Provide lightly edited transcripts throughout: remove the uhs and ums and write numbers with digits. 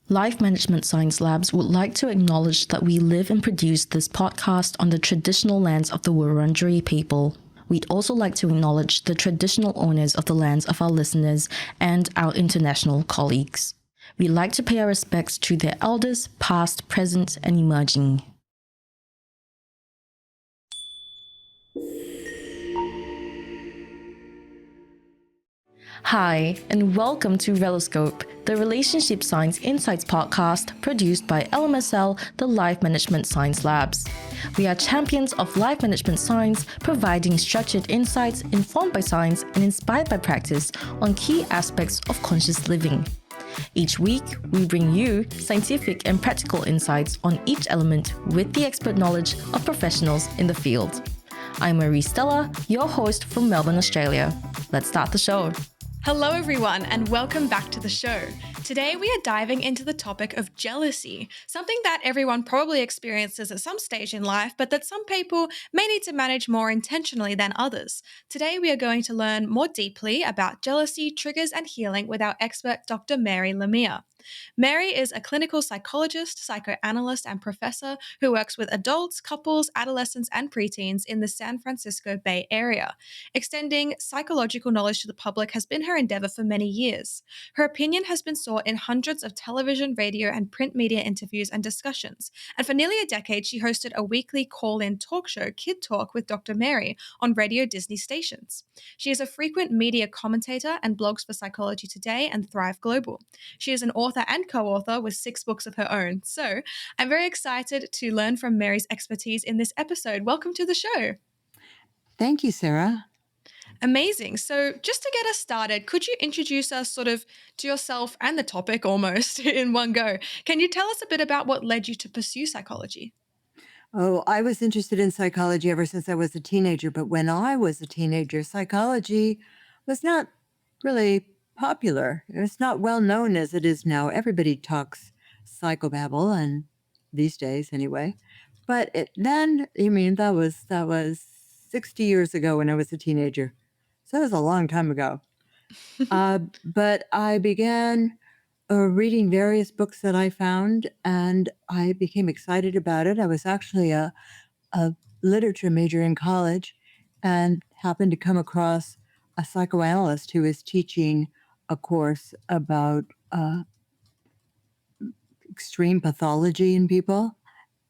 Life Management Science Labs would like to acknowledge that we live and produce this podcast on the traditional lands of the Wurundjeri people. We'd also like to acknowledge the traditional owners of the lands of our listeners and our international colleagues. We'd like to pay our respects to their elders, past, present, and emerging. Hi, and welcome to Reloscope, the Relationship Science Insights podcast produced by LMSL, the Life Management Science Labs. We are champions of life management science, providing structured insights informed by science and inspired by practice on key aspects of conscious living. Each week, we bring you scientific and practical insights on each element with the expert knowledge of professionals in the field. I'm Marie Stella, your host from Melbourne, Australia. Let's start the show. Hello everyone and welcome back to the show. Today we are diving into the topic of jealousy, something that everyone probably experiences at some stage in life, but that some people may need to manage more intentionally than others. Today we are going to learn more deeply about jealousy, triggers and healing with our expert Dr. Mary Lamia. Mary is a clinical psychologist, psychoanalyst, and professor who works with adults, couples, adolescents, and preteens in the San Francisco Bay Area. Extending psychological knowledge to the public has been her endeavor for many years. Her opinion has been sought in hundreds of television, radio, and print media interviews and discussions. And for nearly a decade, she hosted a weekly call-in talk show, KidTalk with Dr. Mary, on Radio Disney stations. She is a frequent media commentator and blogs for Psychology Today and Thrive Global. She is an author and co-author with 6 books of her own. So I'm very excited to learn from Mary's expertise in this episode. Welcome to the show. Thank you, Sarah. Amazing. So just to get us started, could you introduce us sort of to yourself and the topic almost in one go? Can you tell us a bit about what led you to pursue psychology? Oh, I was interested in psychology ever since I was a teenager, but when I was a teenager, psychology was not really popular. It's not well known as it is now. Everybody talks psychobabble, and these days anyway. But that was 60 years ago when I was a teenager. So that was a long time ago. But I began reading various books that I found, and I became excited about it. I was actually a literature major in college and happened to come across a psychoanalyst who was teaching a course about extreme pathology in people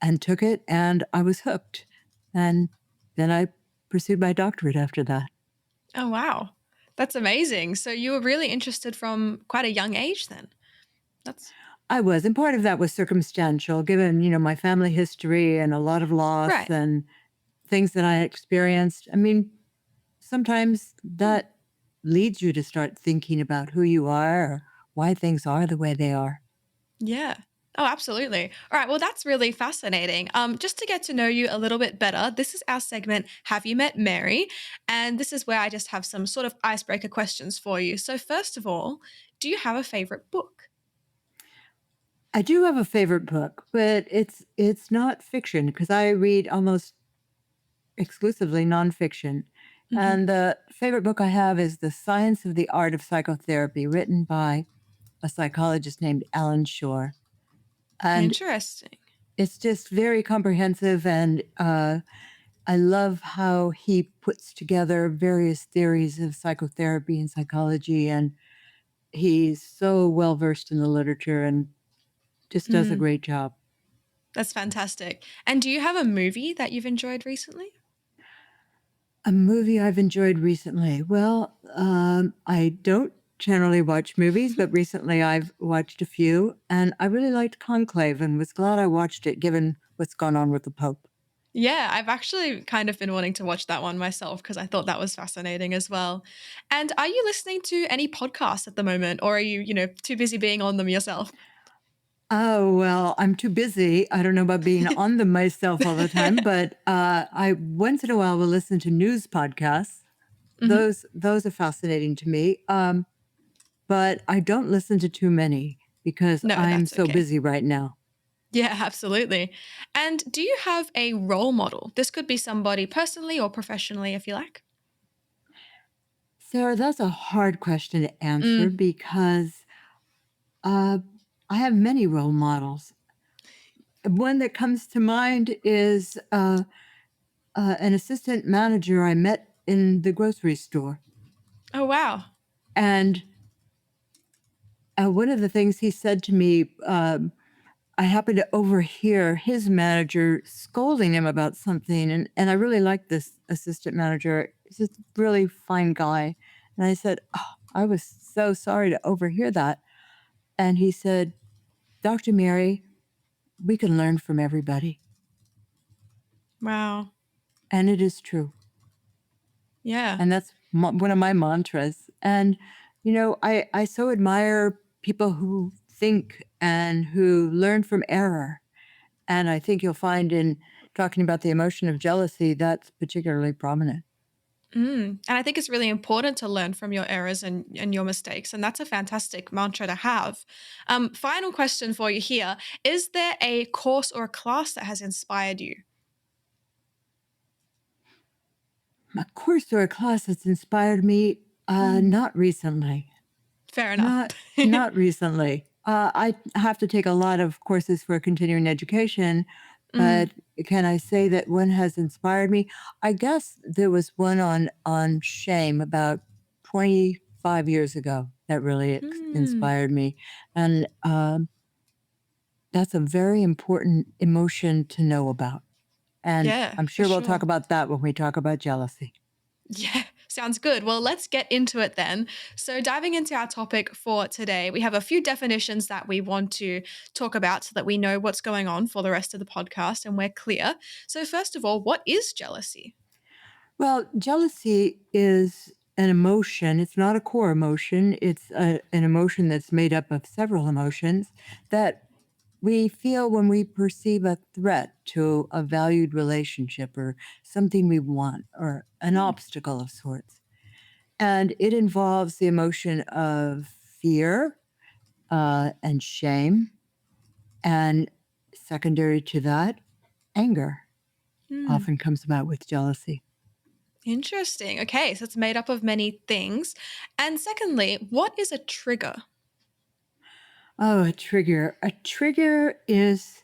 and took it, and I was hooked. And then I pursued my doctorate after that. Oh, wow. That's amazing. So you were really interested from quite a young age then. I was, and part of that was circumstantial, given, my family history and a lot of loss Right. and things that I experienced. I mean, sometimes that leads you to start thinking about who you are or why things are the way they are. Yeah. Oh, absolutely. All right. Well, that's really fascinating. Just to get to know you a little bit better, this is our segment, Have You Met Mary? And this is where I just have some sort of icebreaker questions for you. So first of all, do you have a favorite book? I do have a favorite book, but it's not fiction because I read almost exclusively nonfiction. Mm-hmm. And the favorite book I have is The Science of the Art of Psychotherapy, written by a psychologist named Alan Shore. And Interesting. it's just very comprehensive, and I love how he puts together various theories of psychotherapy and psychology, and he's so well versed in the literature and just does a great job. That's fantastic. And do you have a movie that you've enjoyed recently? A movie I've enjoyed recently. Well, I don't generally watch movies, but recently I've watched a few, and I really liked Conclave and was glad I watched it given what's gone on with the Pope. Yeah, I've actually kind of been wanting to watch that one myself because I thought that was fascinating as well. And are you listening to any podcasts at the moment, or are you, too busy being on them yourself? Oh, well, I'm too busy. I don't know about being on them myself all the time, but I once in a while will listen to news podcasts. Mhm. Those are fascinating to me. But I don't listen to too many because No, I'm that's so okay. busy right now. Yeah, absolutely. And do you have a role model? This could be somebody personally or professionally, if you like. Sarah, that's a hard question to answer because I have many role models. One that comes to mind is an assistant manager I met in the grocery store. Oh, wow. And one of the things he said to me, I happened to overhear his manager scolding him about something. And I really liked this assistant manager. He's just a really fine guy. And I said, oh, I was so sorry to overhear that. And he said, Dr. Mary, we can learn from everybody. Wow. And it is true. Yeah. And that's one of my mantras. And, I so admire people who think and who learn from error. And I think you'll find in talking about the emotion of jealousy, that's particularly prominent. And I think it's really important to learn from your errors and your mistakes. And that's a fantastic mantra to have. Final question for you here. Is there a course or a class that has inspired you? A course or a class that's inspired me, not recently. Fair enough. Not recently. I have to take a lot of courses for continuing education, but can I say that one has inspired me? I guess there was one on shame about 25 years ago that really inspired me, and that's a very important emotion to know about. And Yeah, I'm for sure we'll talk sure. about that when we talk about jealousy. Yeah, sounds good. Well, let's get into it then. So, diving into our topic for today, we have a few definitions that we want to talk about so that we know what's going on for the rest of the podcast and we're clear. So, first of all, what is jealousy? Well, jealousy is an emotion. It's not a core emotion. It's an emotion that's made up of several emotions that we feel when we perceive a threat to a valued relationship or something we want or an Mm, obstacle of sorts. And it involves the emotion of fear and shame. And secondary to that, anger mm, often comes about with jealousy. interesting. Okay, so it's made up of many things. And secondly, what is a trigger? Oh, a trigger. A trigger is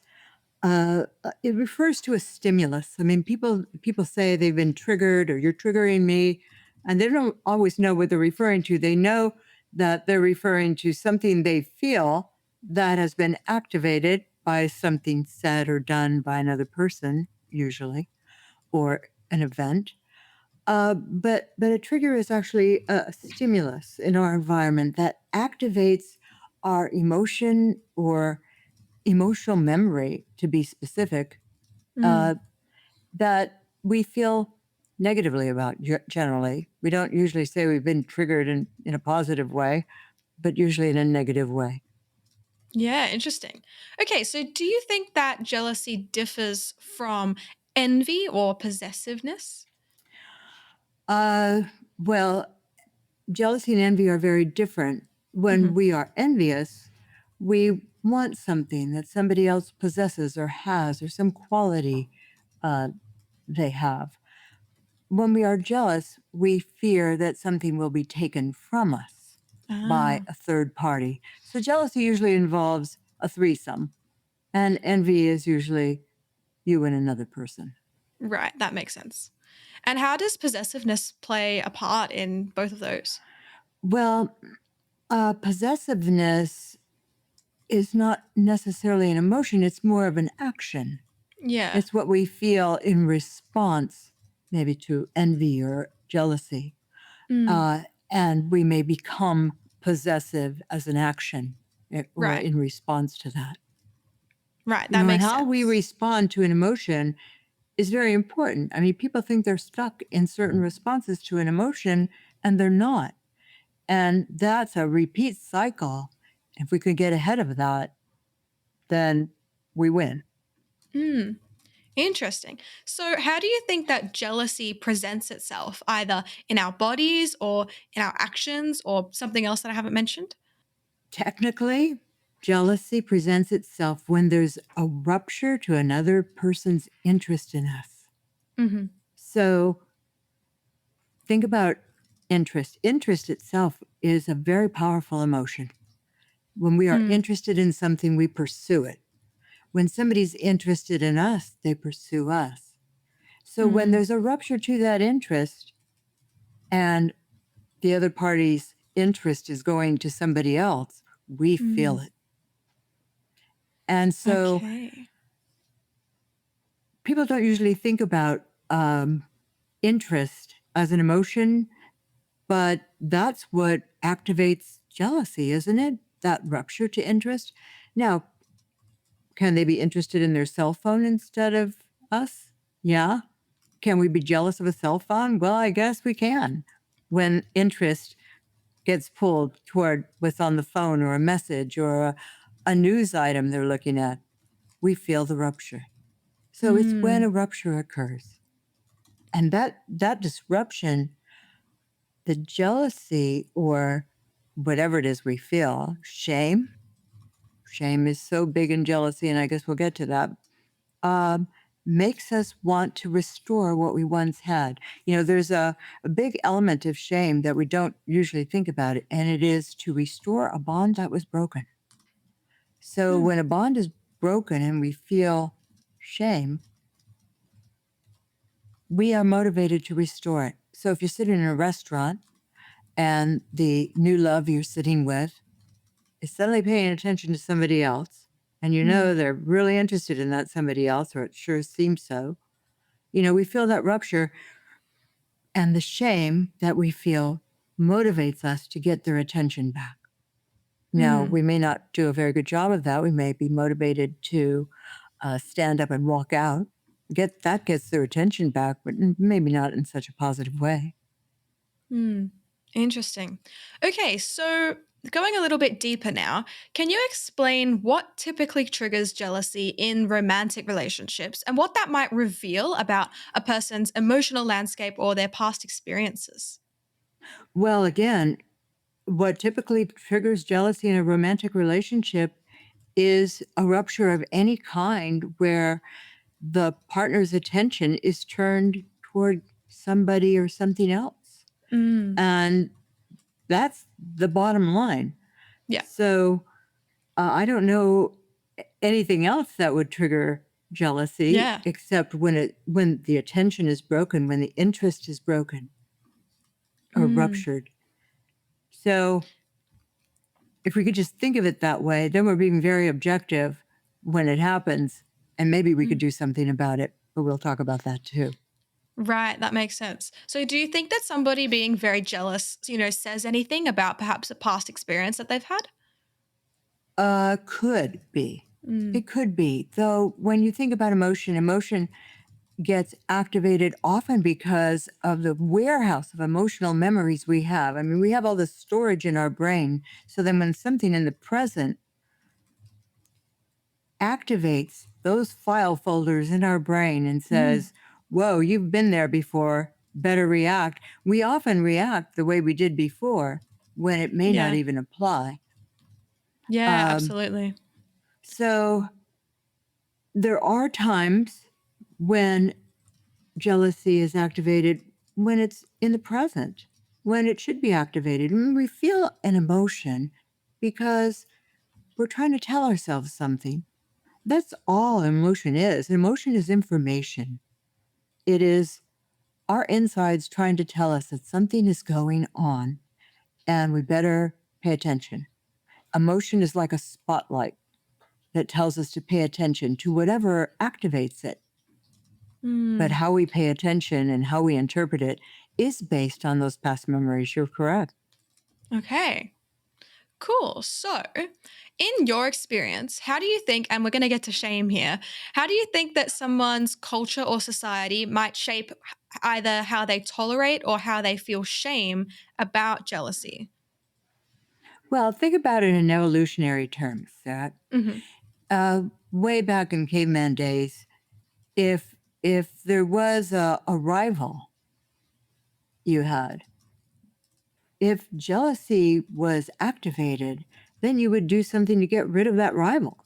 it refers to a stimulus. I mean, people say they've been triggered or you're triggering me, and they don't always know what they're referring to. They know that they're referring to something they feel that has been activated by something said or done by another person, usually, or an event. But a trigger is actually a stimulus in our environment that activates our emotion or emotional memory, to be specific, Mm, uh, that we feel negatively about generally. We don't usually say we've been triggered in a positive way, but usually in a negative way. yeah, interesting. Okay, so do you think that jealousy differs from envy or possessiveness? Uh, well, jealousy and envy are very different. When Hmm. we are envious, we want something that somebody else possesses or has, or some quality uh, they have. When we are jealous, we fear that something will be taken from us by Ah. a third party. So jealousy usually involves a threesome, and envy is usually you and another person. Right, that makes sense. And how does possessiveness play a part in both of those? Well, possessiveness is not necessarily an emotion, it's more of an action. Yeah. It's what we feel in response, maybe to envy or jealousy. Mm, Uh, and we may become possessive as an action or right. in response to that. Right, that And makes how we sense. respond to an emotion is very important. I mean, people think they're stuck in certain responses to an emotion, and they're not. And that's a repeat cycle. If we could get ahead of that, then we win. Mm, interesting. So, how do you think that jealousy presents itself, either in our bodies or in our actions or something else that I haven't mentioned? Technically, jealousy presents itself when there's a rupture to another person's interest in us. Hmm. So think about interest. Interest itself is a very powerful emotion. When we are Mm. interested in something, we pursue it. When somebody's interested in us, they pursue us. So when there's a rupture to that interest and the other party's interest is going to somebody else, we feel it. And so Okay. people don't usually think about interest as an emotion, but that's what activates jealousy, isn't it? That rupture to interest. Now, can they be interested in their cell phone instead of us? Yeah. Can we be jealous of a cell phone? Well, I guess we can. When interest gets pulled toward what's on the phone or a message or a news item they're looking at, we feel the rupture. So it's when a rupture occurs. And that disruption, the jealousy or whatever it is we feel, shame is so big in jealousy, and I guess we'll get to that, makes us want to restore what we once had. There's a big element of shame that we don't usually think about it, and it is to restore a bond that was broken. So when a bond is broken and we feel shame, we are motivated to restore it. So if you're sitting in a restaurant and the new love you're sitting with is suddenly paying attention to somebody else, and they're really interested in that somebody else, or it sure seems so, we feel that rupture, and the shame that we feel motivates us to get their attention back. Now, we may not do a very good job of that. We may be motivated to stand up and walk out. That gets their attention back, but maybe not in such a positive way. Interesting. Okay, so going a little bit deeper now, can you explain what typically triggers jealousy in romantic relationships and what that might reveal about a person's emotional landscape or their past experiences? Well, again, what typically triggers jealousy in a romantic relationship is a rupture of any kind where the partner's attention is turned toward somebody or something else. Mm, And that's the bottom line. yeah. So I don't know anything else that would trigger jealousy Yeah. except when the attention is broken, when the interest is broken or ruptured. So if we could just think of it that way, then we're being very objective when it happens, and maybe we could do something about it, but we'll talk about that too. Right, that makes sense. So do you think that somebody being very jealous, says anything about perhaps a past experience that they've had? Could be. Mm, It could be. Though when you think about emotion gets activated often because of the warehouse of emotional memories we have. I mean, we have all this storage in our brain. So then when something in the present activates those file folders in our brain and says, whoa, you've been there before, better react. We often react the way we did before when it may not yeah. even apply. Yeah, Um, absolutely. so there are times when jealousy is activated when it's in the present, when it should be activated. When we feel an emotion because we're trying to tell ourselves something. That's all emotion is. Emotion is information. It is our insides trying to tell us that something is going on and we better pay attention. Emotion is like a spotlight that tells us to pay attention to whatever activates it. But Mm, how we pay attention and how we interpret it is based on those past memories. You're correct. okay. Cool. So, in your experience, how do you think, and we're going to get to shame here, how do you think that someone's culture or society might shape either how they tolerate or how they feel shame about jealousy? Well, think about it in evolutionary terms. That Hmm. way back in caveman days, if there was a rival you had, if jealousy was activated, then you would do something to get rid of that rival.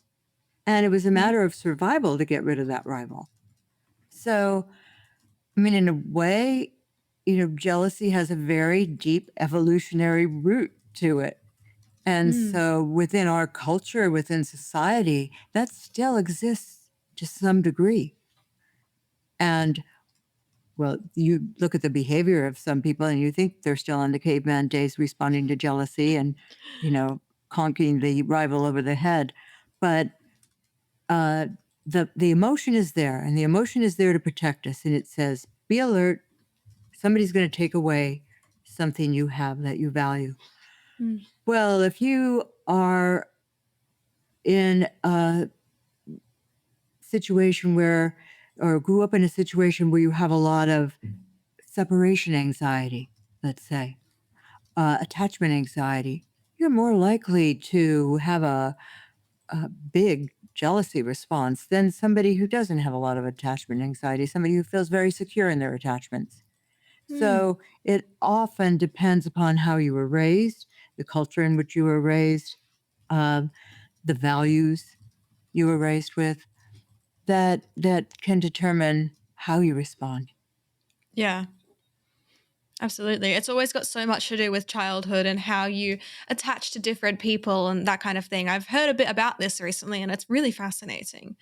And it was a Yeah. matter of survival to get rid of that rival. So, I mean, in a way, jealousy has a very deep evolutionary root to it. And so within our culture, within society, that still exists to some degree. And well, you look at the behavior of some people and you think they're still on the caveman days responding to jealousy and, conking the rival over the head. But the emotion is there, and the emotion is there to protect us. And it says, be alert. Somebody's going to take away something you have that you value. Well, if you are in a situation where, or grew up in a situation where you have a lot of separation anxiety, let's say, attachment anxiety, you're more likely to have a big jealousy response than somebody who doesn't have a lot of attachment anxiety, somebody who feels very secure in their attachments. So it often depends upon how you were raised, the culture in which you were raised, the values you were raised with, that can determine how you respond. Yeah. Absolutely. It's always got so much to do with childhood and how you attach to different people and that kind of thing. I've heard a bit about this recently and it's really fascinating.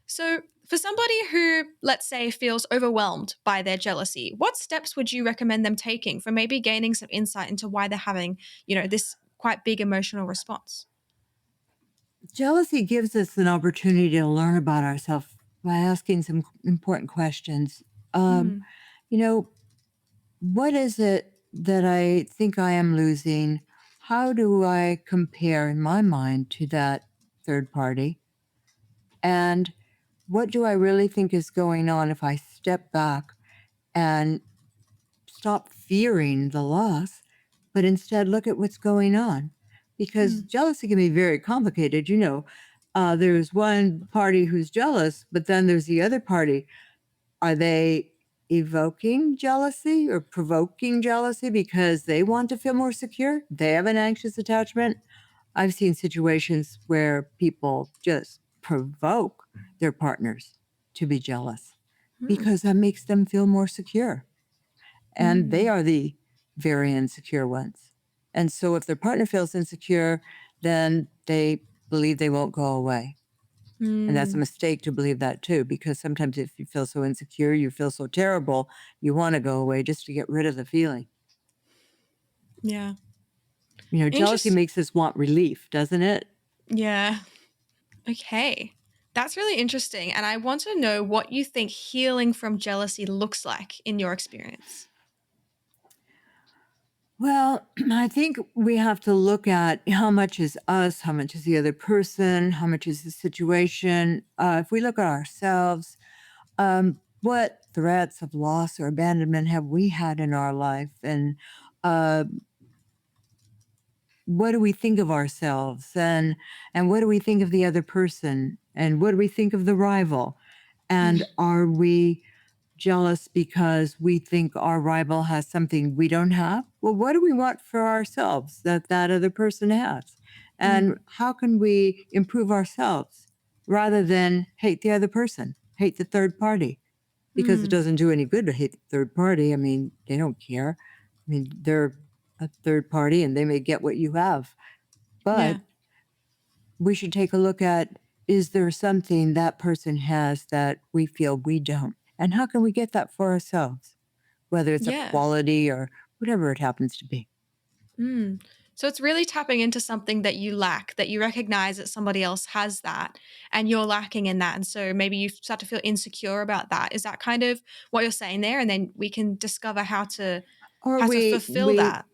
So, for somebody who, let's say, feels overwhelmed by their jealousy, what steps would you recommend them taking for maybe gaining some insight into why they're having, this quite big emotional response? Jealousy gives us an opportunity to learn about ourselves by asking some important questions. Um, you know, what is it that I think I am losing? How do I compare in my mind to that third party? And what do I really think is going on if I step back and stop fearing the loss, but instead look at what's going on? Because jealousy can be very complicated. There's one party who's jealous, but then there's the other party. Are they evoking jealousy or provoking jealousy because they want to feel more secure? They have an anxious attachment. I've seen situations where people just provoke their partners to be jealous because that makes them feel more secure. And they are the very insecure ones. And so if their partner feels insecure, then they believe they won't go away. And that's a mistake to believe that too, because sometimes if you feel so insecure, you feel so terrible, you want to go away just to get rid of the feeling. Yeah. Jealousy makes us want relief, doesn't it? Yeah. Okay. That's really interesting. And I want to know what you think healing from jealousy looks like in your experience. Well, I think we have to look at how much is us, how much is the other person, how much is the situation. If we look at ourselves, what threats of loss or abandonment have we had in our life? And uh, what do we think of ourselves? And what do we think of the other person? And what do we think of the rival? And are we jealous because we think our rival has something we don't have? Well, what do we want for ourselves that that other person has? And how can we improve ourselves rather than hate the other person, hate the third party? Because it doesn't do any good to hate the third party. I mean, they don't care. I mean, they're a third party and they may get what you have. But Yeah. we should take a look at, is there something that person has that we feel we don't? And how can we get that for ourselves, whether it's a Yeah. quality or whatever it happens to be? So it's really tapping into something that you lack, that you recognize that somebody else has that and you're lacking in that. And so maybe you start to feel insecure about that. Is that kind of what you're saying there? And then we can discover how to Or how to fulfill that.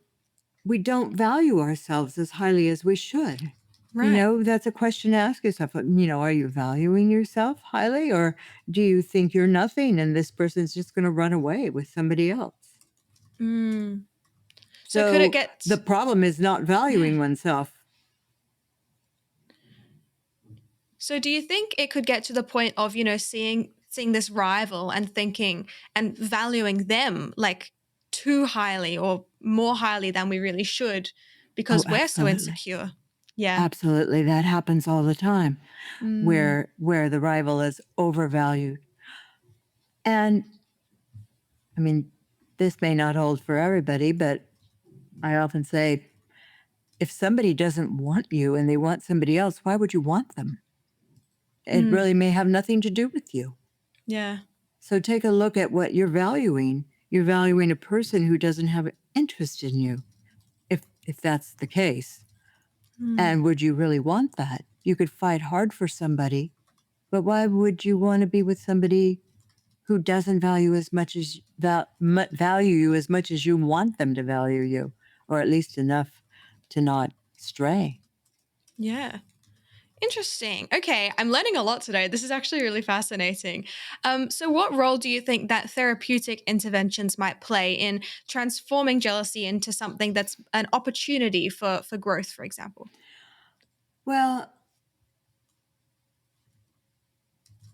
we don't value ourselves as highly as we should. Right. That's a question to ask yourself. Are you valuing yourself highly, or do you think you're nothing and this person's just going to run away with somebody else? Mm. So could it So the get problem is not yeah. valuing oneself. So do you think it could get to the point of, seeing this rival and thinking and valuing them like too highly or more highly than we really should Oh, because we're so absolutely. insecure? Yeah. Absolutely. That happens all the time Mm. where the rival is overvalued. And I mean, this may not hold for everybody, but I often say if somebody doesn't want you and they want somebody else, why would you want them? It really may have nothing to do with you. Yeah. So take a look at what you're valuing. You're valuing a person who doesn't have interest in you, if that's the case. And would you really want that? You could fight hard for somebody, but why would you want to be with somebody who doesn't value as much as value you as much as you want them to value you, or at least enough to not stray? Yeah. Interesting. Okay, I'm learning a lot today. This is actually really fascinating. So, what role do you think that therapeutic interventions might play in transforming jealousy into something that's an opportunity for growth, for example? Well,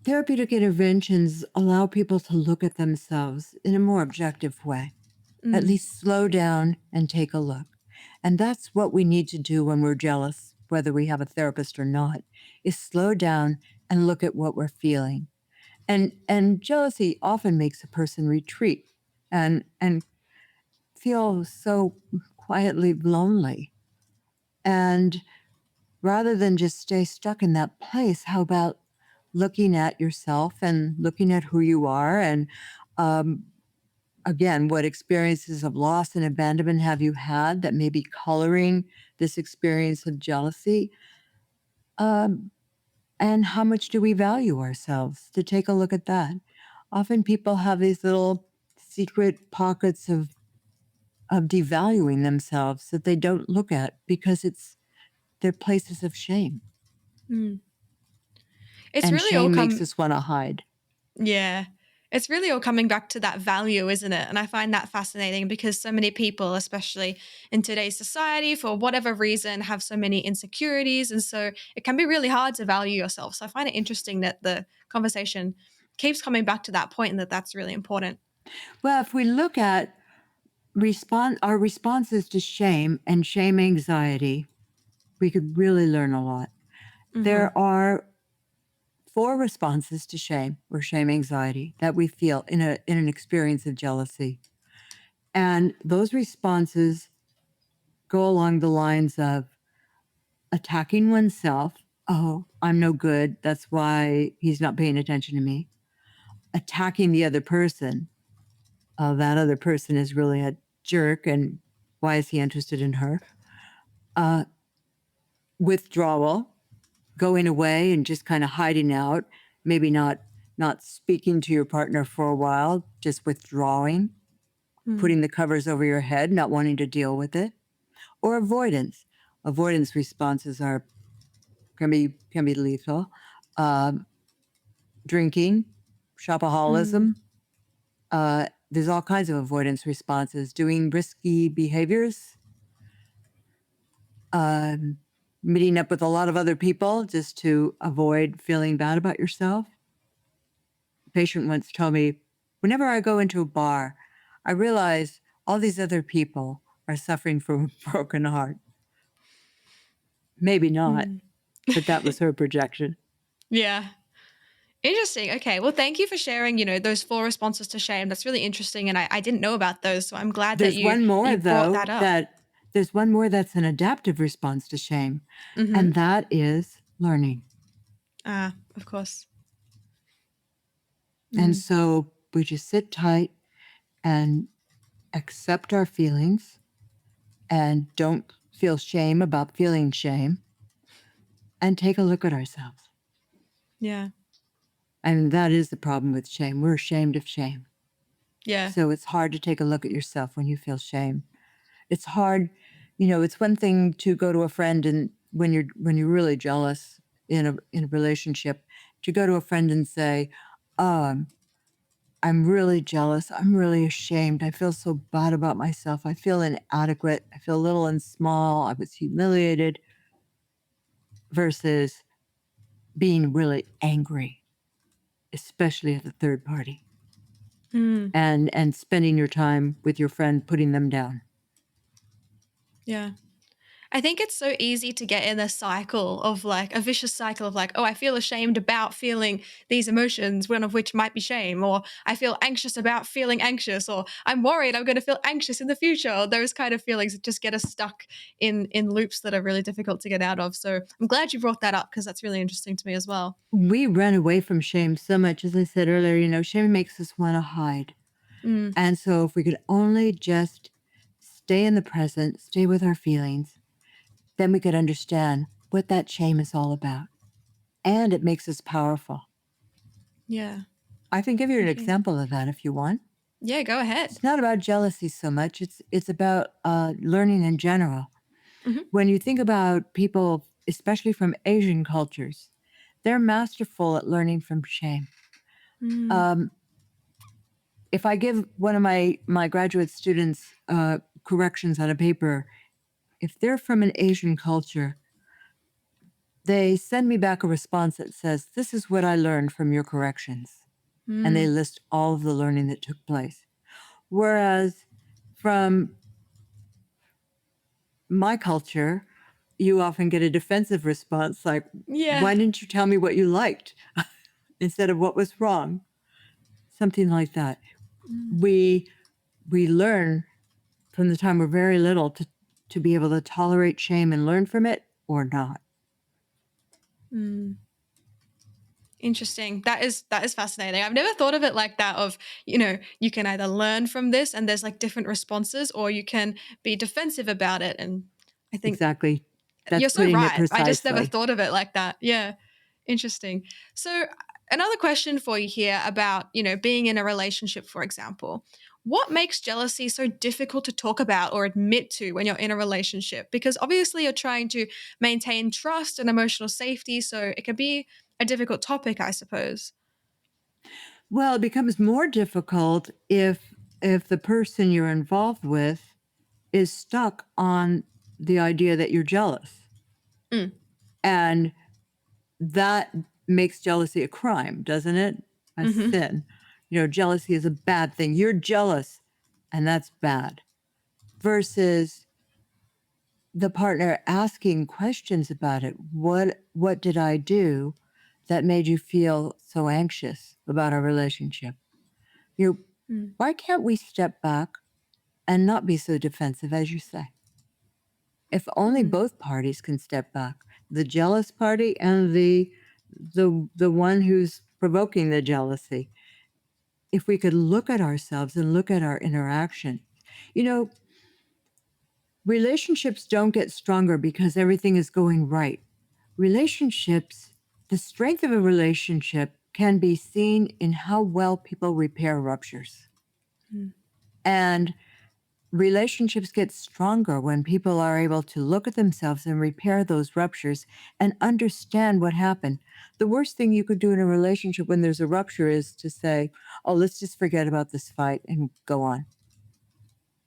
therapeutic interventions allow people to look at themselves in a more objective way, at Mm, least slow down and take a look. And that's what we need to do when we're jealous, whether we have a therapist or not, is slow down and look at what we're feeling. And jealousy often makes a person retreat and feel so quietly lonely. And rather than just stay stuck in that place, how about looking at yourself and looking at who you are and um, again, what experiences of loss and abandonment have you had that may be coloring this experience of jealousy? Um, and how much do we value ourselves? To take a look at that. Often people have these little secret pockets of devaluing themselves that they don't look at because they're places of shame. mm. It's And really all shame makes come us want to hide. Yeah. It's really all coming back to that value, isn't it? And I find that fascinating because so many people, especially in today's society, for whatever reason, have so many insecurities. And so it can be really hard to value yourself. So I find it interesting that the conversation keeps coming back to that point and that that's really important. Well, if we look at our responses to shame and shame anxiety, we could really learn a lot. Hmm. There are 4 responses to shame or shame anxiety that we feel in an experience of jealousy. And those responses go along the lines of attacking oneself. Oh, I'm no good. That's why he's not paying attention to me. Attacking the other person. Oh, that other person is really a jerk. And why is he interested in her? Uh, Withdrawal, going away and just kind of hiding out, maybe not speaking to your partner for a while, just withdrawing, Mm. putting the covers over your head, not wanting to deal with it, or avoidance. Avoidance responses can be lethal. Um, Drinking, Mm. shopaholism. There's all kinds of avoidance responses. Doing risky behaviors, um, meeting up with a lot of other people just to avoid feeling bad about yourself. A patient once told me, whenever I go into a bar, I realize all these other people are suffering from a broken heart. Maybe not, Mm. but that was her projection. Yeah. Interesting. Okay. Well, thank you for sharing, those four responses to shame. That's really interesting. And I didn't know about those. So I'm glad that There's you one more, you brought though, that up. that's an adaptive response to shame, Mm-hmm. and that is learning. Ah, of course. And Mm. so we just sit tight and accept our feelings and don't feel shame about feeling shame and take a look at ourselves. Yeah. And that is the problem with shame. We're ashamed of shame. Yeah. So it's hard to take a look at yourself when you feel shame. It's hard, it's one thing to go to a friend and when you're really jealous in a relationship, to go to a friend and say, "Oh, I'm really jealous. I'm really ashamed. I feel so bad about myself. I feel inadequate. I feel little and small. I was humiliated," versus being really angry, especially at the third party, Mm. and spending your time with your friend putting them down. Yeah. I think it's so easy to get in a cycle of like a vicious cycle of like, oh, I feel ashamed about feeling these emotions, one of which might be shame, or I feel anxious about feeling anxious, or I'm worried I'm going to feel anxious in the future. Or those kind of feelings that just get us stuck in loops that are really difficult to get out of. So I'm glad you brought that up because that's really interesting to me as well. We run away from shame so much. As I said earlier, shame makes us want to hide. Mm, And so if we could only just stay in the present, stay with our feelings, then we could understand what that shame is all about. And it makes us powerful. yeah. I can give you an Okay. example of that if you want. Yeah, go ahead. It's not about jealousy so much. It's about learning in general. Hmm. When you think about people, especially from Asian cultures, they're masterful at learning from shame. Mm, Um, if I give one of my graduate students corrections on a paper, if they're from an Asian culture, they send me back a response that says, "This is what I learned from your corrections." And they mm, list all of the learning that took place. Whereas from my culture, you often get a defensive response like, yeah. "Why didn't you tell me what you liked instead of what was wrong?" Something like that. Mm, We learn from the time we're very little to be able to tolerate shame and learn from it or not. mm. Interesting. That is fascinating. I've never thought of it like that of, you can either learn from this and there's like different responses or you can be defensive about it. And I think Exactly. That's you're so putting it right. I just never precisely. thought of it like that. Yeah. Interesting. So another question for you here about, being in a relationship, for example. What makes jealousy so difficult to talk about or admit to when you're in a relationship? Because obviously you're trying to maintain trust and emotional safety, so it can be a difficult topic, I suppose. Well, it becomes more difficult if the person you're involved with is stuck on the idea that you're jealous. Mm, And that makes jealousy a crime, doesn't it? A mhm. sin. Jealousy is a bad thing. You're jealous, and that's bad. Versus the partner asking questions about it. What did I do that made you feel so anxious about our relationship? You Mm, Why can't we step back and not be so defensive as you say? If only mm. both parties can step back, the jealous party and the one who's provoking the jealousy. If we could look at ourselves and look at our interaction, you know, relationships don't get stronger because everything is going right. Relationships, the strength of a relationship can be seen in how well people repair ruptures. Mm. And relationships get stronger when people are able to look at themselves and repair those ruptures and understand what happened. The worst thing you could do in a relationship when there's a rupture is to say, "Oh, let's just forget about this fight and go on."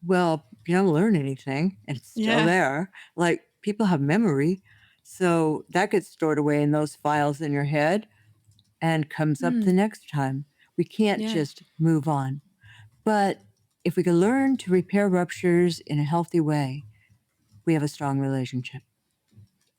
Well, you don't learn anything and it's still Yeah. there. Like people have memory. So that gets stored away in those files in your head and comes up the Mm, next time. We can't yeah. just move on. But if we can learn to repair ruptures in a healthy way, we have a strong relationship.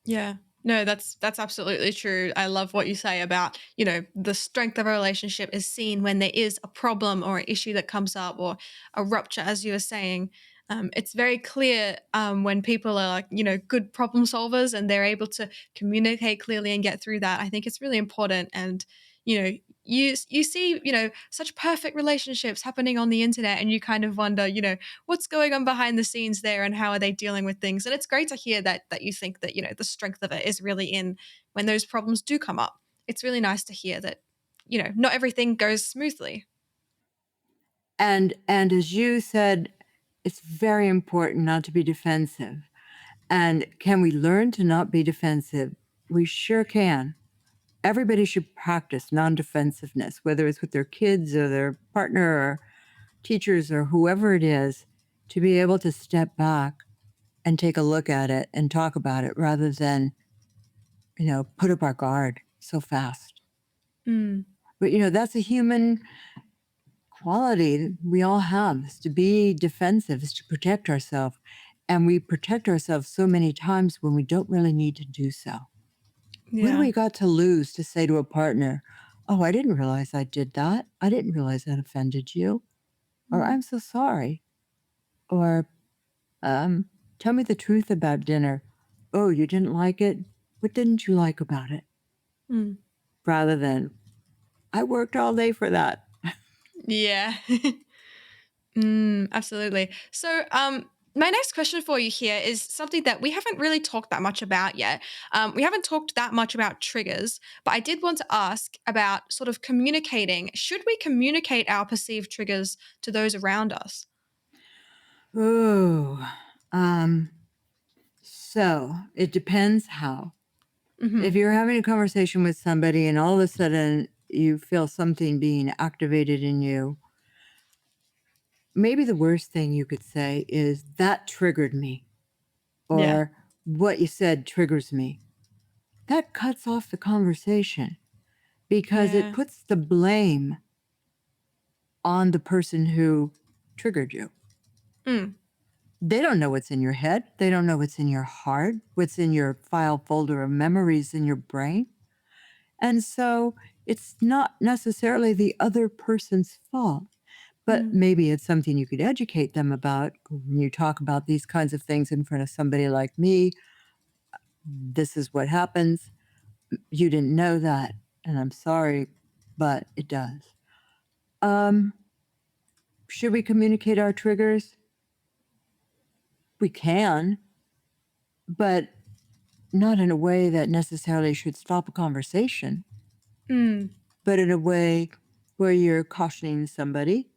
Yeah. No, that's absolutely true. I love what you say about, the strength of a relationship is seen when there is a problem or an issue that comes up or a rupture, as you were saying. It's very clear when people are like, good problem solvers and they're able to communicate clearly and get through that. I think it's really important. And, you know, you see, such perfect relationships happening on the internet and you kind of wonder, what's going on behind the scenes there and how are they dealing with things. And it's great to hear that you think that the strength of it is really in when those problems do come up. It's really nice to hear that not everything goes smoothly. And as you said, it's very important not to be defensive. And can we learn to not be defensive? We sure can. Everybody should practice non-defensiveness, whether it's with their kids or their partner or teachers or whoever it is, to be able to step back and take a look at it and talk about it rather than, put up our guard so fast. Mm, But that's a human quality that we all have, is to be defensive, is to protect ourselves. And we protect ourselves so many times when we don't really need to do so. What do Yeah. we got to lose to say to a partner, oh, I didn't realize I did that. I didn't realize that offended you. Or Mm. I'm so sorry. Or tell me the truth about dinner. Oh, you didn't like it? What didn't you like about it? Mm. Rather than, I worked all day for that. Yeah. Absolutely. So, my next question for you here is something that we haven't really talked that much about yet. We haven't talked that much about triggers, but I did want to ask about sort of communicating. Should we communicate our perceived triggers to those around us? Oh, so it depends how. Mm-hmm. If you're having a conversation with somebody and all of a sudden you feel something being activated in you, maybe the worst thing you could say is, that triggered me, Yeah. or what you said triggers me. That cuts off the conversation because it Yeah. puts the blame on the person who triggered you. Mm. They don't know what's in your head. They don't know what's in your heart, what's in your file folder of memories in your brain. And so it's not necessarily the other person's fault, but Mm. maybe it's something you could educate them about. When you talk about these kinds of things in front of somebody like me, this is what happens. You didn't know that, and I'm sorry, but it does. Um, should we communicate our triggers? We can, but not in a way that necessarily should stop a conversation, Mm. but in a way where you're cautioning somebody.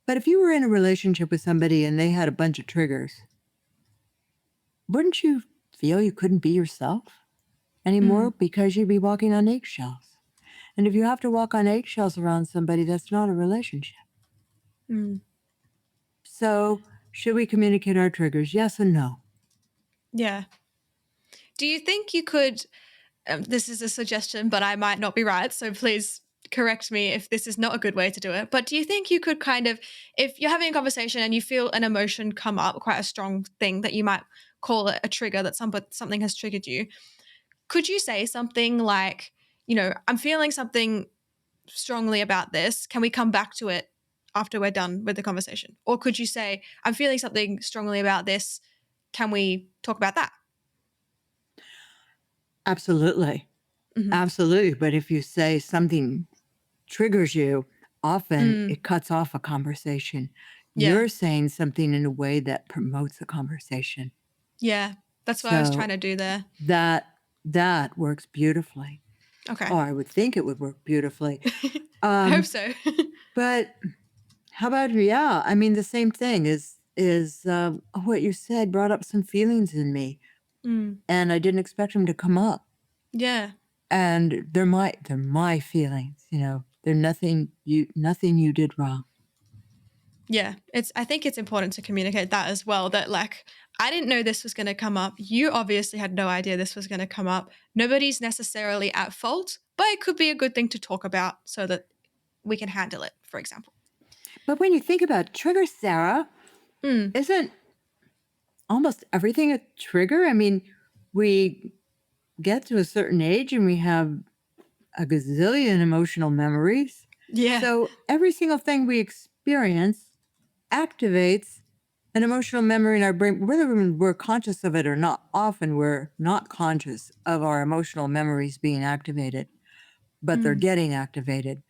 But if you were in a relationship with somebody and they had a bunch of triggers, wouldn't you feel you couldn't be yourself anymore Mm. because you'd be walking on eggshells? And if you have to walk on eggshells around somebody, that's not a relationship. Mm. So, should we communicate our triggers? Yes and no. Yeah. Do you think you could? This is a suggestion, but I might not be right. So please correct me if this is not a good way to do it. But do you think you could kind of, if you're having a conversation and you feel an emotion come up, quite a strong thing that you might call it a trigger, that something has triggered you, could you say something like, I'm feeling something strongly about this. Can we come back to it after we're done with the conversation? Or could you say, I'm feeling something strongly about this. Can we talk about that? Absolutely. Hmm. Absolutely. But if you say something triggers you, often Mm, it cuts off a conversation. yeah. You're saying something in a way that promotes a conversation. Yeah. That's what I was trying So to do there. that works beautifully. Okay. Or I would think it would work beautifully. I hope Um, so. but how about, yeah, I mean, the same thing is what you said brought up some feelings in me, Mm, and I didn't expect them to come up. yeah. And they're my feelings, they're nothing you did wrong. Yeah. I think it's important to communicate that as well, that like, I didn't know this was going to come up. You obviously had no idea this was going to come up. Nobody's necessarily at fault, but it could be a good thing to talk about so that we can handle it, for example. But when you think about triggers, Sarah, Mm, isn't almost everything a trigger? I mean, we get to a certain age and we have a gazillion emotional memories. yeah. So every single thing we experience activates an emotional memory in our brain, whether we're conscious of it or not. Often we're not conscious of our emotional memories being activated, but they're Mm, getting activated.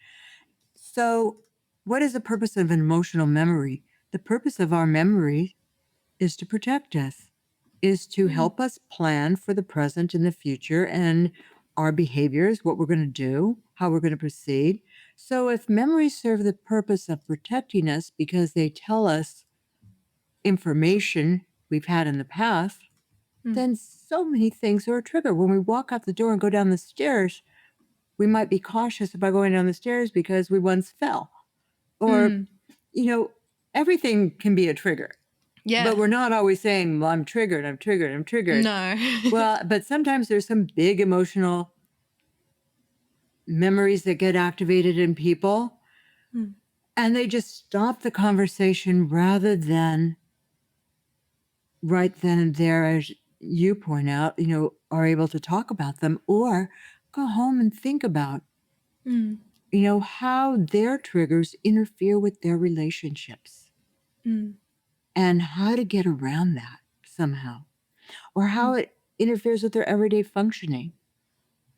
So, what is the purpose of an emotional memory? The purpose of our memory is to protect us, is to mm, help us plan for the present and the future and our behaviors, what we're going to do, how we're going to proceed. So, if memories serve the purpose of protecting us because they tell us information we've had in the past, mm, then so many things are a trigger. When we walk out the door and go down the stairs, we might be cautious about going down the stairs because we once fell. Or, mm. you know, everything can be a trigger. But Yeah. we're not always saying, well, I'm triggered, I'm triggered, I'm triggered. No. Well, but sometimes there's some big emotional memories that get activated in people Mm, and they just stop the conversation rather than right then and there, as you point out, are able to talk about them or go home and think about, Mm, how their triggers interfere with their relationships mm, and how to get around that somehow, or how mm. it interferes with their everyday functioning.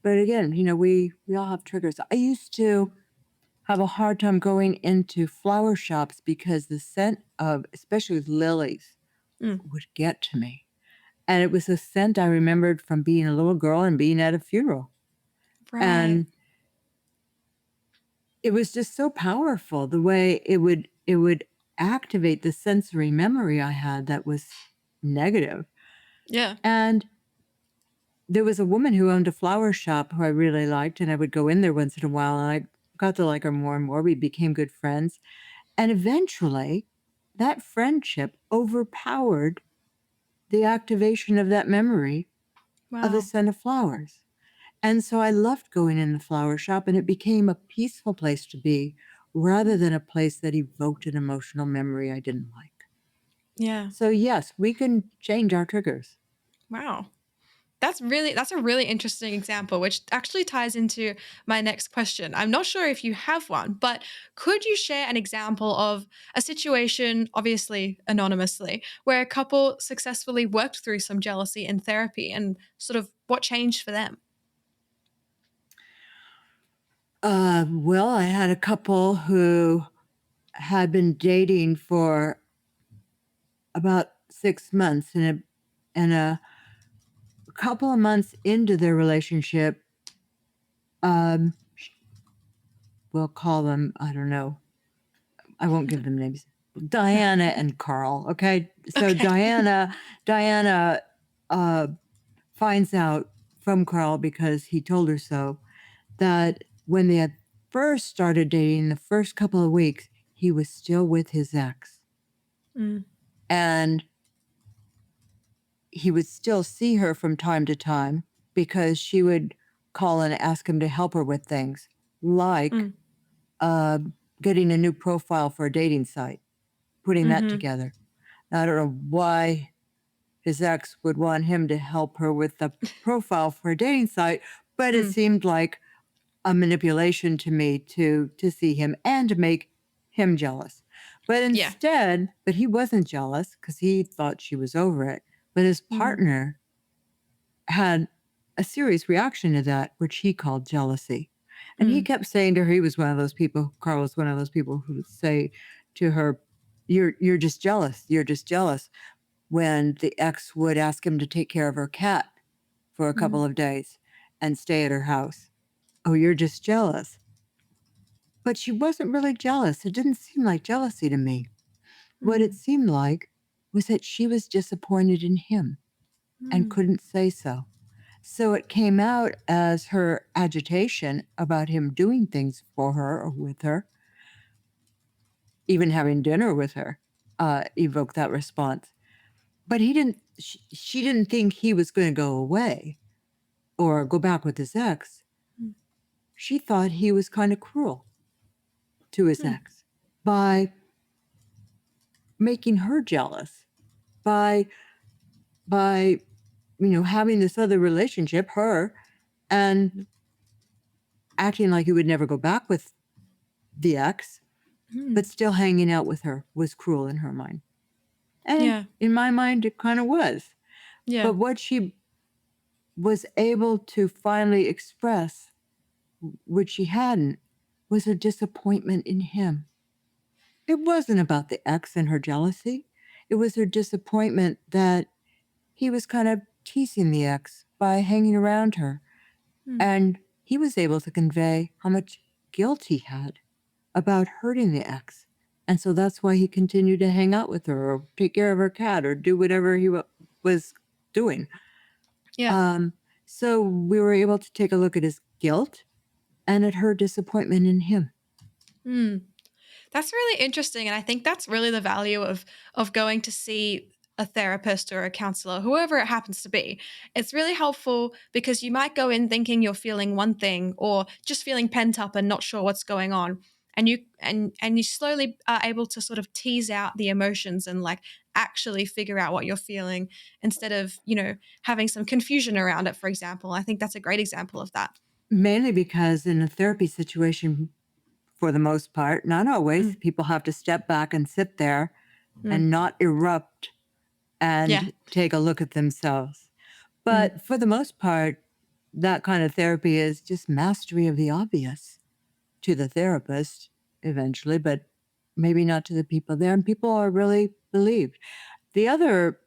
But again, we all have triggers. I used to have a hard time going into flower shops because the scent of, especially lilies, Mm. would get to me. And it was a scent I remembered from being a little girl and being at a funeral. Right. And it was just so powerful the way it would activate the sensory memory I had that was negative. Yeah. And there was a woman who owned a flower shop who I really liked, and I would go in there once in a while, and I got to like her more and more. We became good friends. And eventually, that friendship overpowered the activation of that memory of the Wow. scent of flowers. And so I loved going in the flower shop, and it became a peaceful place to be rather than a place that evoked an emotional memory I didn't like. Yeah. So, yes, we can change our triggers. Wow. That's a really interesting example, which actually ties into my next question. I'm not sure if you have one, but could you share an example of a situation, obviously anonymously, where a couple successfully worked through some jealousy in therapy and sort of what changed for them? Well, I had a couple who had been dating for about 6 months, and a couple of months into their relationship, um, we'll call them, I don't know, I won't give them names. Diana and Carl. Okay. So Okay. Diana uh, finds out from Carl because he told her so that when they had first started dating, the first couple of weeks, he was still with his ex. Mm, And he would still see her from time to time because she would call and ask him to help her with things like mm, uh, getting a new profile for a dating site, putting that mhm, together. I don't know why his ex would want him to help her with the profile for a dating site, but it mm. seemed like a manipulation to me to see him and to make him jealous. Yeah. But he wasn't jealous because he thought she was over it. But his Mm, partner had a serious reaction to that, which he called jealousy. And he mm, kept saying to her, he was one of those people, Carl was one of those people who would say to her, you're just jealous. You're just jealous. When the ex would ask him to take care of her cat for a mm, couple of days and stay at her house. Oh, you're just jealous. But she wasn't really jealous. It didn't seem like jealousy to me. What it mm, seemed like was that she was disappointed in him and mm, couldn't say so. So it came out as her agitation about him doing things for her or with her, even having dinner with her, evoked that response. But she didn't think he was going to go away or go back with his ex. mm, She thought he was kind of cruel to his mm, ex by making her jealous, by by having this other relationship, her, and acting like he would never go back with the ex, mm. but still hanging out with her was cruel in her mind. And Yeah. in my mind, it kind of was. Yeah. But what she was able to finally express, which she hadn't, was her disappointment in him. It wasn't about the ex and her jealousy. It was her disappointment that he was kind of teasing the ex by hanging around her. Mm, And he was able to convey how much guilt he had about hurting the ex. And so that's why he continued to hang out with her or take care of her cat or do whatever he was doing. yeah. Um, so we were able to take a look at his guilt and at her disappointment in him. Mm. That's really interesting, and I think that's really the value of going to see a therapist or a counselor, whoever it happens to be. It's really helpful because you might go in thinking you're feeling one thing or just feeling pent up and not sure what's going on. And you slowly are able to sort of tease out the emotions and like actually figure out what you're feeling instead of, having some confusion around it, for example. I think that's a great example of that. Mainly because in a therapy situation, for the most part, not always, Mm. people have to step back and sit there Mm. and not erupt Yeah. and take a look at themselves. Mm. But for the most part, that kind of therapy is just mastery of the obvious to the therapist eventually, but maybe not to the people there. And people are really relieved. The other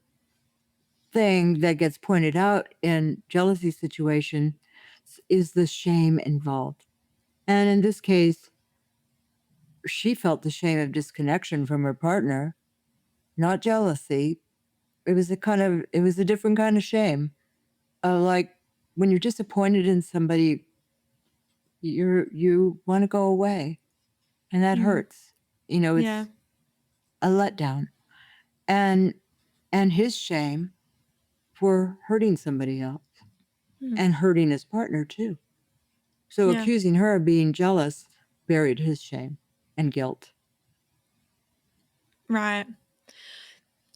thing that gets pointed out in jealousy situations is the shame involved. And in this case, she felt the shame of disconnection from her partner, not jealousy. It was a different kind of shame. Like when you're disappointed in somebody, you want to go away, and that Mm. hurts. It's Yeah. a letdown. And his shame for hurting somebody else Mm. and hurting his partner too. So Yeah. accusing her of being jealous buried his shame and guilt. Right.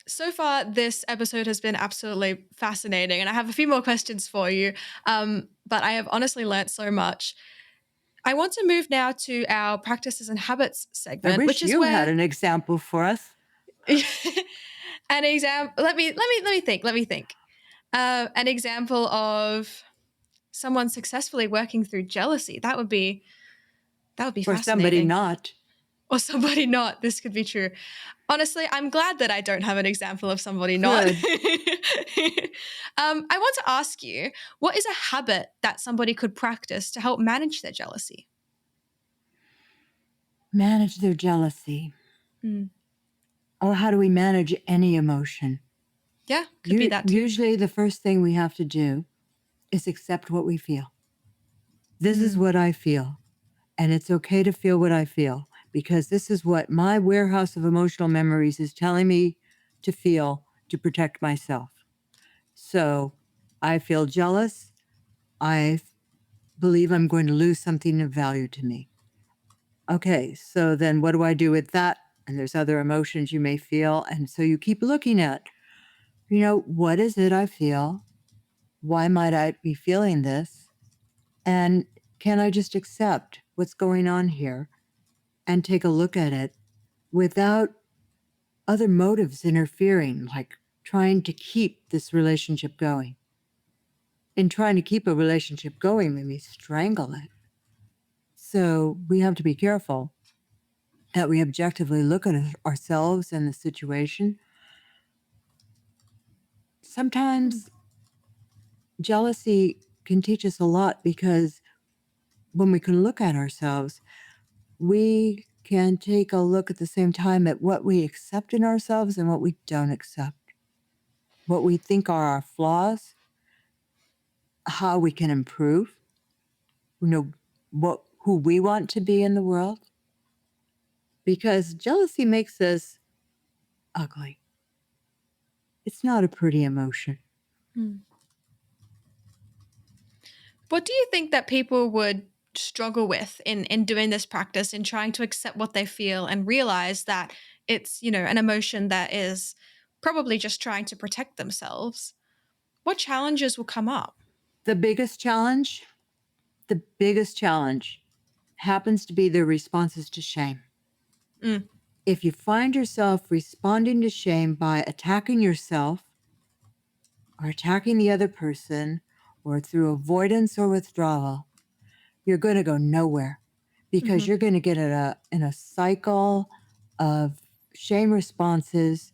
So far, this episode has been absolutely fascinating, and I have a few more questions for you. But I have honestly learnt so much. I want to move now to our practices and habits I segment, which wish is you had where an example for us. an example. Let me think. An example of someone successfully working through jealousy. That would be Or somebody fascinating. not. Or somebody not. This could be true. Honestly, I'm glad that I don't have an example of somebody not. Good. I want to ask you, what is a habit that somebody could practice to help manage their jealousy? Manage their jealousy. Mm. Or how do we manage any emotion? Yeah, could be that too. Usually, the first thing we have to do is accept what we feel. This is what I feel, and it's okay to feel what I feel because this is what my warehouse of emotional memories is telling me to feel to protect myself. So I feel jealous. I believe I'm going to lose something of value to me. Okay, so then what do I do with that? And there's other emotions you may feel. And so you keep looking at, what is it I feel? Why might I be feeling this? And can I just accept what's going on here and take a look at it without other motives interfering, like trying to keep this relationship going? In trying to keep a relationship going, we strangle it. So we have to be careful that we objectively look at ourselves and the situation. Sometimes jealousy can teach us a lot because when we can look at ourselves, we can take a look at the same time at what we accept in ourselves and what we don't accept, what we think are our flaws, how we can improve, who we want to be in the world. Because jealousy makes us ugly. It's not a pretty emotion. Mm. What do you think that people would struggle with in doing this practice, in trying to accept what they feel and realize that it's, an emotion that is probably just trying to protect themselves? What challenges will come up? The biggest challenge, the biggest challenge happens to be their responses to shame. Mm. If you find yourself responding to shame by attacking yourself or attacking the other person or through avoidance or withdrawal, you're going to go nowhere because Mhm. you're going to get in a cycle of shame responses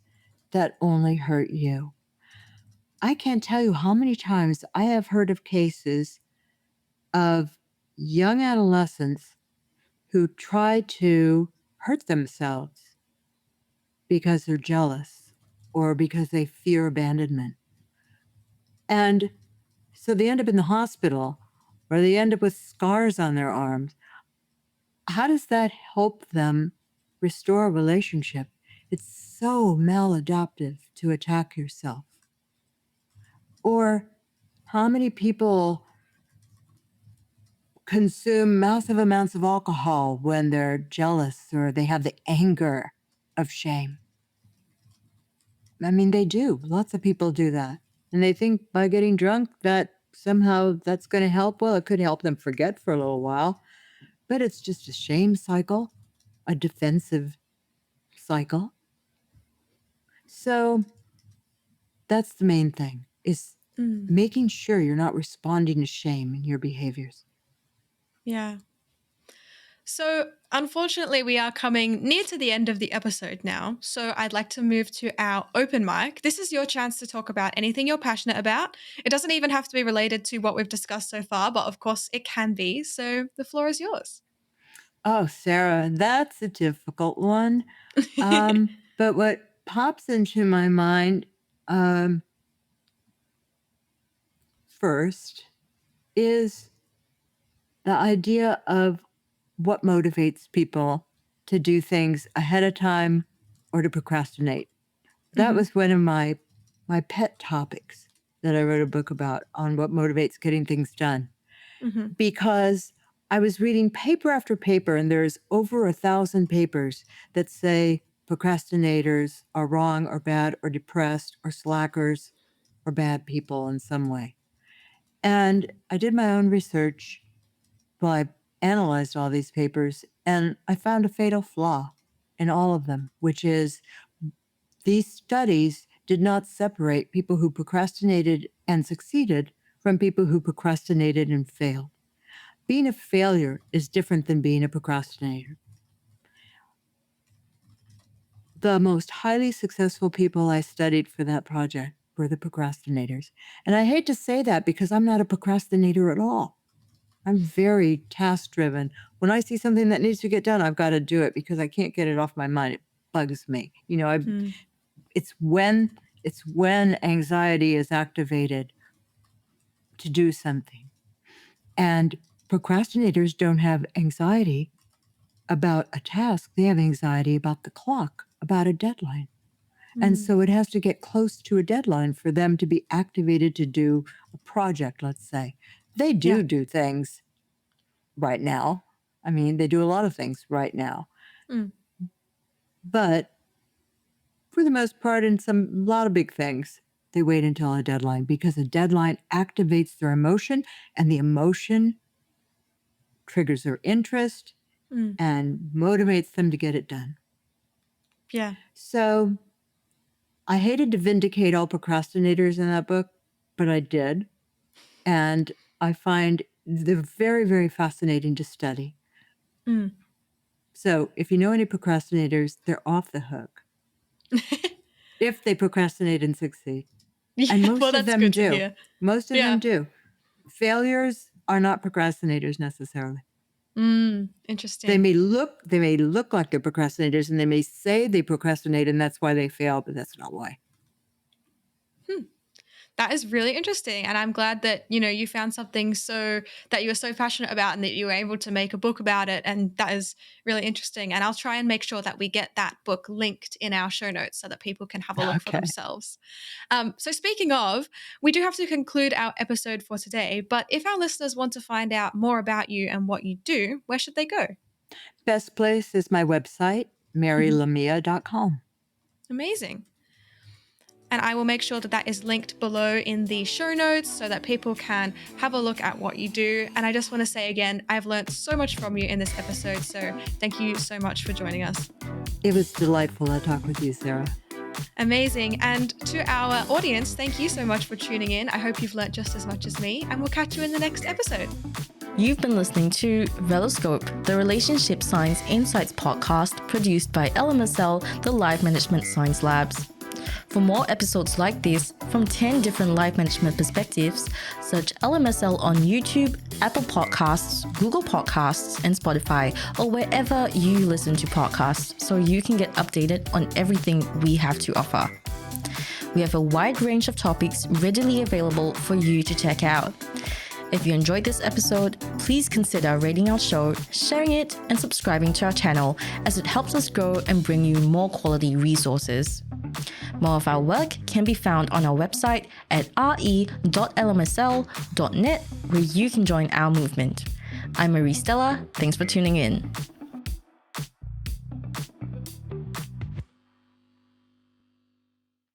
that only hurt you. I can't tell you how many times I have heard of cases of young adolescents who try to hurt themselves because they're jealous or because they fear abandonment. And so they end up in the hospital or they end up with scars on their arms. How does that help them restore a relationship? It's so maladaptive to attack yourself. Or how many people consume massive amounts of alcohol when they're jealous or they have the anger of shame? I mean, they do. Lots of people do that. And they think by getting drunk that somehow that's going to help. Well, it could help them forget for a little while, but it's just a shame cycle, a defensive cycle. So that's the main thing, is making sure you're not responding to shame in your behaviors. Yeah. So, unfortunately, we are coming near to the end of the episode now. So, I'd like to move to our open mic. This is your chance to talk about anything you're passionate about. It doesn't even have to be related to what we've discussed so far, but of course, it can be. So, the floor is yours. Oh, Sarah, that's a difficult one. But what pops into my mind first is the idea of what motivates people to do things ahead of time or to procrastinate. That was one of my pet topics that I wrote a book about, on what motivates getting things done. Because I was reading paper after paper, and there's over 1,000 papers that say procrastinators are wrong or bad or depressed or slackers or bad people in some way. And I did my own research. Well, I analyzed all these papers, and I found a fatal flaw in all of them, which is these studies did not separate people who procrastinated and succeeded from people who procrastinated and failed. Being a failure is different than being a procrastinator. The most highly successful people I studied for that project were the procrastinators. And I hate to say that because I'm not a procrastinator at all. I'm very task-driven. When I see something that needs to get done, I've got to do it because I can't get it off my mind. It bugs me. You know, it's when anxiety is activated to do something. And procrastinators don't have anxiety about a task. They have anxiety about the clock, about a deadline. And so it has to get close to a deadline for them to be activated to do a project, let's say. They do things right now. I mean, they do a lot of things right now. But for the most part, in a lot of big things, they wait until a deadline, because a deadline activates their emotion, and the emotion triggers their interest and motivates them to get it done. Yeah. So I hated to vindicate all procrastinators in that book, but I did. And I find they're very, very fascinating to study. So if you know any procrastinators, they're off the hook. If they procrastinate and succeed. And most of them do. Most of them do. Failures are not procrastinators necessarily. Interesting. They may look like they're procrastinators, and they may say they procrastinate and that's why they fail, but that's not why. That is really interesting. And I'm glad that, you found something that you were so passionate about and that you were able to make a book about it. And that is really interesting. And I'll try and make sure that we get that book linked in our show notes so that people can have a look for themselves. So speaking of, we do have to conclude our episode for today. But if our listeners want to find out more about you and what you do, where should they go? Best place is my website, marylamia.com. Amazing. And I will make sure that is linked below in the show notes so that people can have a look at what you do. And I just want to say again, I've learned so much from you in this episode. So thank you so much for joining us. It was delightful to talk with you, Sarah. Amazing. And to our audience, thank you so much for tuning in. I hope you've learned just as much as me, and we'll catch you in the next episode. You've been listening to Reloscope, the Relationship Science Insights podcast produced by LMSL, the Life Management Science Labs. For more episodes like this from 10 different life management perspectives, search LMSL on YouTube, Apple Podcasts, Google Podcasts, and Spotify, or wherever you listen to podcasts, so you can get updated on everything we have to offer. We have a wide range of topics readily available for you to check out. If you enjoyed this episode, please consider rating our show, sharing it, and subscribing to our channel, as it helps us grow and bring you more quality resources. More of our work can be found on our website at re.lmsl.net, where you can join our movement. I'm Marie Stella. Thanks for tuning in.